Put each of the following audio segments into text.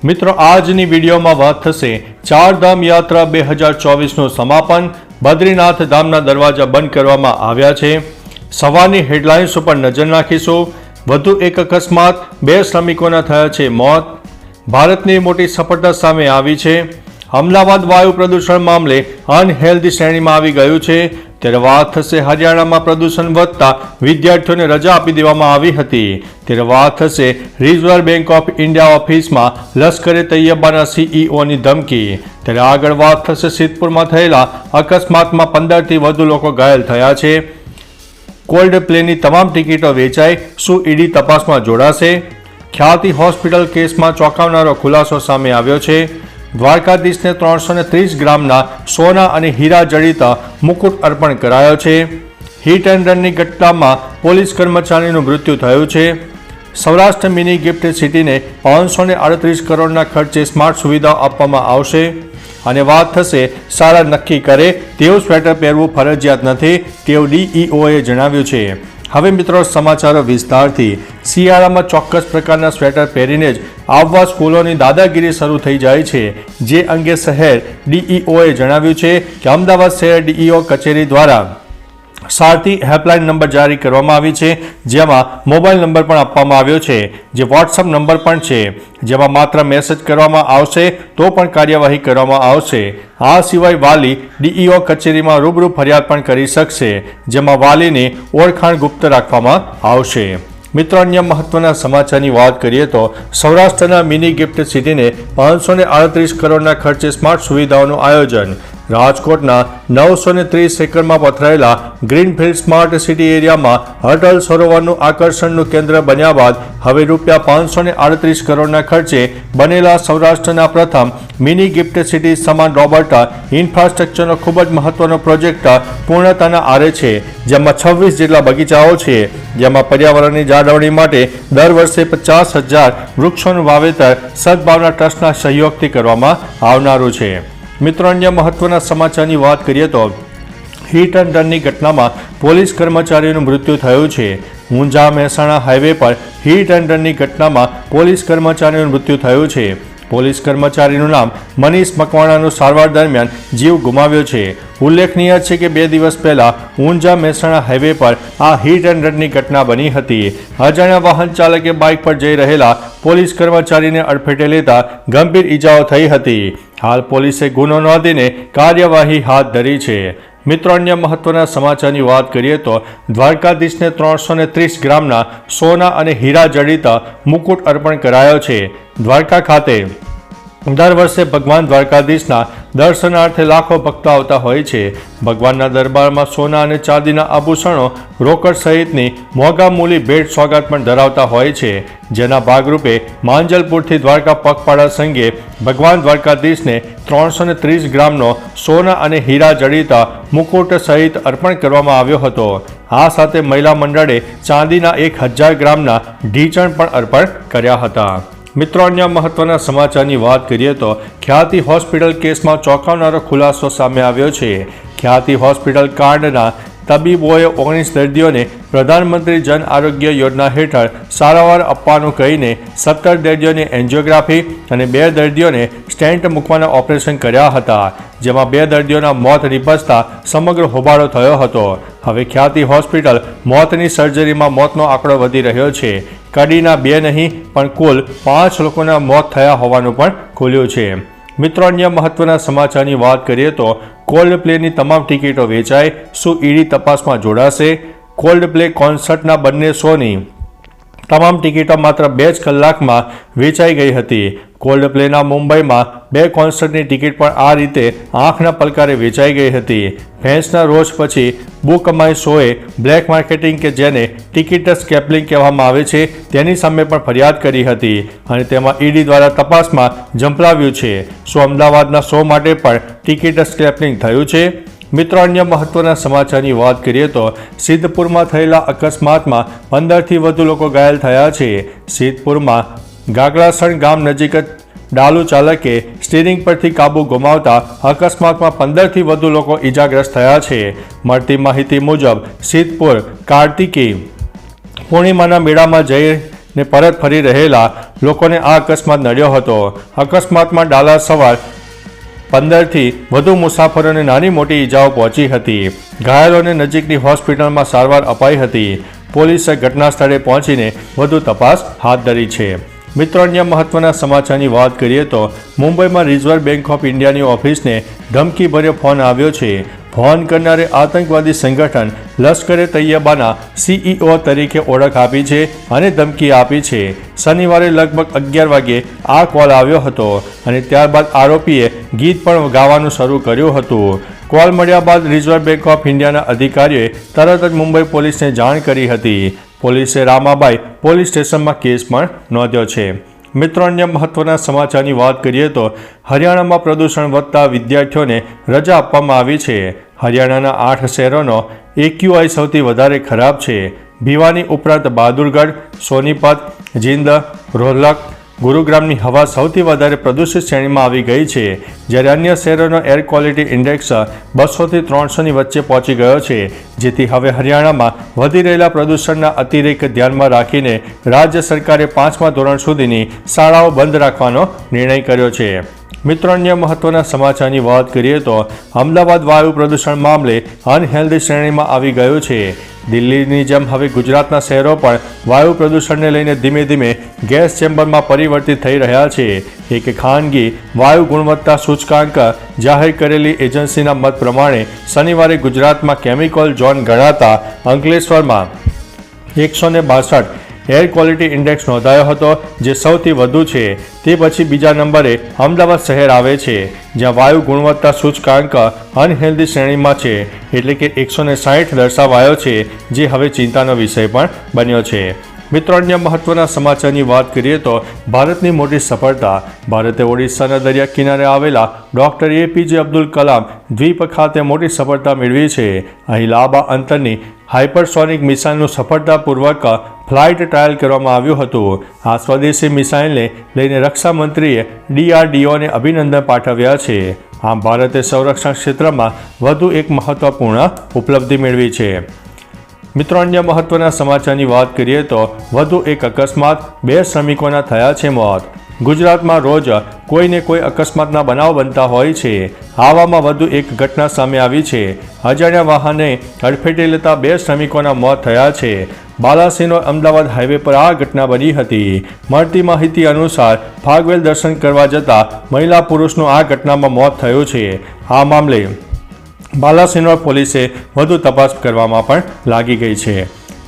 મિત્રો આજની વિડીયોમાં વાત થશે ચારધામ યાત્રા 2024નું સમાપન। બદ્રીનાથ ધામના દરવાજા બંધ કરવામાં આવ્યા છે। સવારની હેડલાઇન્સ ઉપર નજર નાખીશું। વધુ એક અકસ્માત, 2 શ્રમિકોના થયા છે મોત। ભારતની મોટી સફળતા સામે આવી છે। અમદાવાદ વાયુ પ્રદૂષણ મામલે અનહેલ્ધી શ્રેણીમાં આવી ગયું છે। ત્યારે વાત થશે હરિયાણામાં પ્રદૂષણ વધતા વિદ્યાર્થીઓને રજા આપી દેવામાં આવી હતી। ત્યારે વાત થશે રિઝર્વ બેંક ઓફ ઇન્ડિયા ઓફિસમાં લશ્કરે તૈયબાના સીઈઓની ધમકી। ત્યારે આગળ વાત થશે સિદ્ધપુરમાં થયેલા અકસ્માતમાં 15થી વધુ લોકો ઘાયલ થયા છે। કોલ્ડ પ્લેની તમામ ટિકિટો વેચાઈ, શું ઈડી તપાસમાં જોડાશે? ખ્યાતિ હોસ્પિટલ કેસમાં ચોંકાવનારો ખુલાસો સામે આવ્યો છે। દ્વારકાધીશને 330 ગ્રામના સોના અને હીરા જડિત મુકુટ અર્પણ કરાયો છે। હિટ એન્ડ રનની ઘટનામાં પોલીસ કર્મચારીનું મૃત્યુ થયું છે। સૌરાષ્ટ્ર મિની ગિફ્ટ સિટીને 538 કરોડના ખર્ચે સ્માર્ટ સુવિધાઓ આપવામાં આવશે। અને વાત થશે શાળા નક્કી કરે તેવું સ્વેટર પહેરવું ફરજિયાત નથી તેવું ડીઈઓએ જણાવ્યું છે। હવે મિત્રો સમાચારો વિસ્તારથી। શિયાળામાં ચોક્કસ પ્રકારના સ્વેટર પહેરીને જ આવવા સ્કૂલોની દાદાગીરી શરૂ થઈ જાય છે। જે અંગે શહેર ડીઈઓએ જણાવ્યું છે કે અમદાવાદ શહેર ડીઈઓ કચેરી દ્વારા સારથી હેલ્પલાઇન નંબર જારી કરવામાં આવી છે, જેમાં મોબાઈલ નંબર પણ આપવામાં આવ્યો છે, જે વોટ્સઅપ નંબર પણ છે, જેમાં માત્ર મેસેજ કરવામાં આવશે તો પણ કાર્યવાહી કરવામાં આવશે। આ સિવાય વાલી ડીઈઓ કચેરીમાં રૂબરૂ ફરિયાદ પણ કરી શકશે, જેમાં વાલીની ઓળખાણ ગુપ્ત રાખવામાં આવશે। મિત્રો અન્ય મહત્વના સમાચારની વાત કરીએ તો સૌરાષ્ટ્રના મિની ગિફ્ટ સિટીને 538 કરોડના ખર્ચે સ્માર્ટ સુવિધાઓનું આયોજન। રાજકોટના 930 એકરમાં પથરાયેલા ગ્રીનફિલ્ડ સ્માર્ટ સિટી એરિયામાં અટલ સરોવરનું આકર્ષણનું કેન્દ્ર બન્યા બાદ હવે ₹538 કરોડના ખર્ચે બનેલા સૌરાષ્ટ્રના પ્રથમ મિની ગિફ્ટ સિટી સમાન રોબોટ ઇન્ફ્રાસ્ટ્રક્ચરનો ખૂબ જ મહત્વનો પ્રોજેક્ટ પૂર્ણતાના આરે છે, જેમાં 26 જેટલા બગીચાઓ છે, જેમાં પર્યાવરણની જાળવણી માટે દર વર્ષે 50,000 વૃક્ષોનું વાવેતર સદભાવના ટ્રસ્ટના સહયોગથી કરવામાં આવનારું છે। મિત્રો અન્ય મહત્વના સમાચારની વાત કરીએ તો હિટ એન્ડ રનની ઘટનામાં પોલીસ કર્મચારીનું મૃત્યુ થયું છે। ઊંઝા મહેસાણા હાઈવે પર હિટ એન્ડ રનની ઘટનામાં પોલીસ કર્મચારીનું મૃત્યુ થયું છે। પોલીસ કર્મચારીનું નામ મનીષ મકવાણાનું સારવાર દરમિયાન જીવ ગુમાવ્યો છે। ઉલ્લેખનીય છે કે 2 દિવસ પહેલા ઊંઝા મહેસાણા હાઈવે પર આ હિટ એન્ડ રનની ઘટના બની હતી। અજાણ્યા વાહન ચાલકે બાઇક પર જઈ રહેલા પોલીસ કર્મચારીને અડફેટે લેતા ગંભીર ઈજાઓ થઈ હતી। હાલ પોલીસે ગુનો નોંધીને કાર્યવાહી હાથ ધરી છે। મિત્રો અન્ય મહત્વના સમાચારની વાત કરીએ તો દ્વારકાધીશને 330 ગ્રામના સોના અને હીરા જડિત મુકુટ અર્પણ કરાયો છે। દ્વારકા ખાતે દર વર્ષે ભગવાન દ્વારકાધીશના દર્શનાર્થે લાખો ભક્તો આવતા હોય છે। ભગવાનના દરબારમાં સોના અને ચાંદીના આભૂષણો, રોકડ સહિતની મોંઘા મૂલી ભેટ સોગાદ પણ ધરાવતા હોય છે, જેના ભાગરૂપે માંજલપુરથી દ્વારકા પગપાળા સંઘે ભગવાન દ્વારકાધીશને 330 ગ્રામનો સોના અને હીરા જડિત મુકુટ સહિત અર્પણ કરવામાં આવ્યો હતો। આ સાથે મહિલા મંડળે ચાંદીના 1000 ગ્રામના ઢીંચણ પણ અર્પણ કર્યા હતા। મિત્રો અન્ય મહત્વના સમાચારની વાત કરીએ તો ખ્યાતિ હોસ્પિટલ કેસમાં ચોંકાવનારો ખુલાસો સામે આવ્યો છે। ખ્યાતિ હોસ્પિટલ કાંડના તબીબોએ 19 દર્દીઓને પ્રધાનમંત્રી જન આરોગ્ય યોજના હેઠળ સારવાર આપવાનું કહીને 17 દર્દીઓને એન્જિયોગ્રાફી અને 2 દર્દીઓને સ્ટેન્ટ મૂકવાના ઓપરેશન કર્યા હતા, જેમાં 2 દર્દીઓના મોત નિપજતા સમગ્ર હોબાળો થયો હતો। હવે ખ્યાતિ હોસ્પિટલ મોતની સર્જરીમાં મોતનો આંકડો વધી રહ્યો છે। કડીના 2 નહીં પણ કુલ 5 લોકોના મોત થયા હોવાનું પણ ખુલ્યું છે। મિત્રો અન્ય મહત્વના સમાચારની વાત કરીએ તો કોલ્ડ પ્લેની તમામ ટિકિટો વેચાઈ, શું ઈડી તપાસમાં જોડાશે? કોલ્ડ પ્લે કોન્સર્ટના બંને શોની તમામ ટિકિટો માત્ર 2 જ કલાકમાં વેચાઈ ગઈ હતી। કોલ્ડ પ્લેના મુંબઈમાં 2 કોન્સર્ટની ટિકિટ પણ આ રીતે આંખના પલકારે વેચાઈ ગઈ હતી। ફેન્સના રોષ પછી બુક માય શોએ બ્લેક માર્કેટિંગ કે જેને ટિકિટ સ્કેમ્પિંગ કહેવામાં આવે છે તેની સામે પણ ફરિયાદ કરી હતી અને તેમાં ઈડી દ્વારા તપાસમાં ઝંપલાવ્યું છે। શું અમદાવાદના શો માટે પણ ટિકિટ સ્કેમ્પિંગ થયું છે? મિત્રો અન્ય મહત્વના સમાચારની વાત કરીએ તો સિદ્ધપુરમાં થયેલા અકસ્માતમાં 15થી વધુ લોકો ઘાયલ થયા છે। સિદ્ધપુરમાં ગાગલાસણ ગામ નજીક ડાલુ ચાલકે સ્ટીરિંગ પરથી કાબુ ગુમાવતા અકસ્માતમાં 15થી વધુ લોકો ઈજાગ્રસ્ત થયા છે। મળતી માહિતી મુજબ સિદ્ધપુર કાર્તિકી પૂર્ણિમાના મેળામાં જઈને પરત ફરી રહેલા લોકોને આ અકસ્માત નડ્યો હતો. અકસ્માતમાં ડાલા સવાર 15થી વધુ મુસાફરોને નાની મોટી ઈજાઓ પહોંચી હતી. ઘાયલોને નજીકની હોસ્પિટલમાં સારવાર અપાઈ હતી. પોલીસે ઘટના સ્થળે પહોંચીને વધુ તપાસ હાથ ધરી છે. મિત્રો, અન્ય મહત્વના સમાચારની વાત કરીએ તો મુંબઈમાં રિઝર્વ બેંક ઓફ ઇન્ડિયાની ઓફિસને ધમકીભર્યો ફોન આવ્યો છે. ફોન કરનારે આતંકવાદી સંગઠન લશ્કરે તૈયબાના CEO તરીકે ઓળખ આપી છે અને ધમકી આપી છે. શનિવારે લગભગ 11 વાગ્યે આ કોલ આવ્યો હતો અને ત્યારબાદ આરોપીએ ગીત પણ ગાવાનું શરૂ કર્યું હતું. કોલ મળ્યા બાદ રિઝર્વ બેંક ઓફ ઇન્ડિયાના અધિકારીઓએ તરત જ મુંબઈ પોલીસને જાણ કરી હતી. પોલીસે રામાબાઈ પોલીસ સ્ટેશનમાં કેસ પણ નોંધ્યો છે. મિત્રો, અન્ય મહત્વના સમાચારની વાત કરીએ તો હરિયાણામાં પ્રદૂષણ વધતા વિદ્યાર્થીઓને રજા આપવામાં આવી છે. હરિયાણાના 8 શહેરોનો AQI સૌથી વધારે ખરાબ છે. ભિવાની ઉપરાંત બહાદુરગઢ, સોનીપત, જીંદ, રોહલક, ગુરુગ્રામની હવા સૌથી વધારે પ્રદૂષિત શ્રેણીમાં આવી ગઈ છે, જ્યારે અન્ય શહેરોનો એર ક્વોલિટી ઇન્ડેક્સ 200થી 300ની વચ્ચે પહોંચી ગયો છે. જેથી હવે હરિયાણામાં વધી રહેલા પ્રદૂષણના અતિરેક ધ્યાનમાં રાખીને રાજ્ય સરકારે 5મા ધોરણ સુધીની શાળાઓ બંધ રાખવાનો નિર્ણય કર્યો છે. મિત્રો, અન્ય મહત્વના સમાચારની વાત કરીએ તો અમદાવાદ વાયુ પ્રદૂષણ મામલે અનહેલ્ધી શ્રેણીમાં આવી ગયું છે. દિલ્હીની જેમ હવે ગુજરાતના શહેરો પણ વાયુ પ્રદૂષણને લઈને ધીમે ધીમે ગેસ ચેમ્બરમાં પરિવર્તિત થઈ રહ્યા છે. એક ખાનગી વાયુ ગુણવત્તા સૂચકાંક જાહેર કરેલી એજન્સીના મત પ્રમાણે શનિવારે ગુજરાતમાં કેમિકલ ઝોન ગણાતા અંકલેશ્વરમાં 162 એર ક્વોલિટી ઇન્ડેક્સ નોંધાયો હતો, જે સૌથી વધુ છે. તે પછી બીજા નંબરે અમદાવાદ શહેર આવે છે, જ્યાં વાયુ ગુણવત્તા સૂચકાંક અનહેલ્ધી શ્રેણીમાં છે, એટલે કે 160 દર્શાવાયો છે, જે હવે ચિંતાનો વિષય પણ બન્યો છે. મિત્રો, અન્ય મહત્વના સમાચારની વાત કરીએ તો ભારતની મોટી સફળતા. ભારતે ઓડિશાના દરિયા કિનારે આવેલા ડૉક્ટર APJ અબ્દુલ કલામ દ્વીપ ખાતે મોટી સફળતા મેળવી છે. અહીં લાંબા અંતરની હાઇપરસોનિક મિસાઇલનું સફળતાપૂર્વક ફ્લાઇટ ટ્રાયલ કરવામાં આવ્યું હતું. આ સ્વદેશી મિસાઇલને લઈને રક્ષામંત્રીએ DRDOને અભિનંદન પાઠવ્યા છે. આમ ભારતે સંરક્ષણ ક્ષેત્રમાં વધુ એક મહત્વપૂર્ણ ઉપલબ્ધિ મેળવી છે. મિત્રો, અન્ય મહત્વના સમાચારની વાત કરીએ તો વધુ એક અકસ્માત, 2 શ્રમિકોના થયા છે મોત. ગુજરાતમાં રોજ કોઈને કોઈ અકસ્માતના બનાવ બનતા હોય છે. આવામાં વધુ એક ઘટના સામે આવી છે. અજાણ્યા વાહને અડફેટે લેતા 2 શ્રમિકોના મોત થયા છે. બાલાસિનોર અમદાવાદ હાઈવે પર આ ઘટના બની હતી. મળતી માહિતી અનુસાર ફાગવેલ દર્શન કરવા જતા મહિલા પુરુષનું આ ઘટનામાં મોત થયું છે. આ મામલે બાલાસિનોર પોલીસે વધુ તપાસ કરવામાં પણ લાગી ગઈ છે.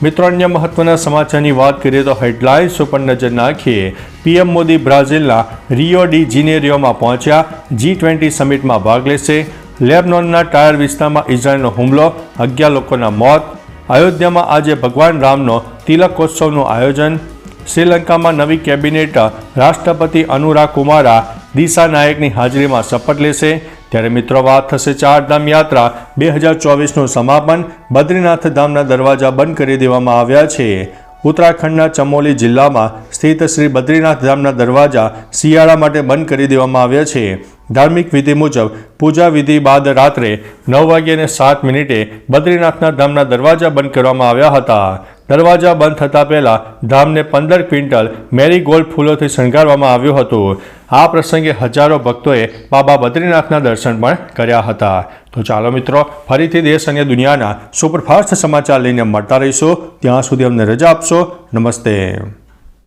મિત્રો, અન્ય મહત્વના સમાચારની વાત કરીએ તો હેડલાઇન્સ ઉપર નજર નાખીએ. PM મોદી બ્રાઝિલના રિયો ડી જીનેરિયોમાં પહોંચ્યા. G20 સમિટમાં ભાગ લેશે. લેબનોનના ટાયર વિસ્તારમાં ઇઝરાયલનો હુમલો, 11 લોકોના મોત. અયોધ્યામાં આજે ભગવાન રામનો તિલકોત્સવનું આયોજન. શ્રીલંકામાં નવી કેબિનેટ, રાષ્ટ્રપતિ અનુરા કુમારા દિશા નાયકની હાજરીમાં શપથ લેશે. ત્યારે મિત્રો, વાત થશે ચારધામ યાત્રા 2024નું સમાપન. બદ્રીનાથ ધામના દરવાજા બંધ કરી દેવામાં આવ્યા છે. ઉત્તરાખંડના ચમોલી જિલ્લામાં સ્થિત શ્રી બદ્રીનાથ ધામના દરવાજા શિયાળા માટે બંધ કરી દેવામાં આવ્યા છે. ધાર્મિક વિધિ મુજબ પૂજા વિધિ બાદ રાત્રે 9:07 બદ્રીનાથના ધામના દરવાજા બંધ કરવામાં આવ્યા હતા. દરવાજા બંધ થતાં પહેલાં ધામને 15 ક્વિન્ટલ મેરીગોલ્ડ ફૂલોથી શણગારવામાં આવ્યું હતું. આ પ્રસંગે હજારો ભક્તોએ બાબા બદ્રીનાથના દર્શન પણ કર્યા હતા. તો ચાલો મિત્રો, ફરીથી દેશ અને દુનિયાના સુપરફાસ્ટ સમાચાર લઈને મળતા રહીશું. ત્યાં સુધી અમને રજા આપશો. નમસ્તે.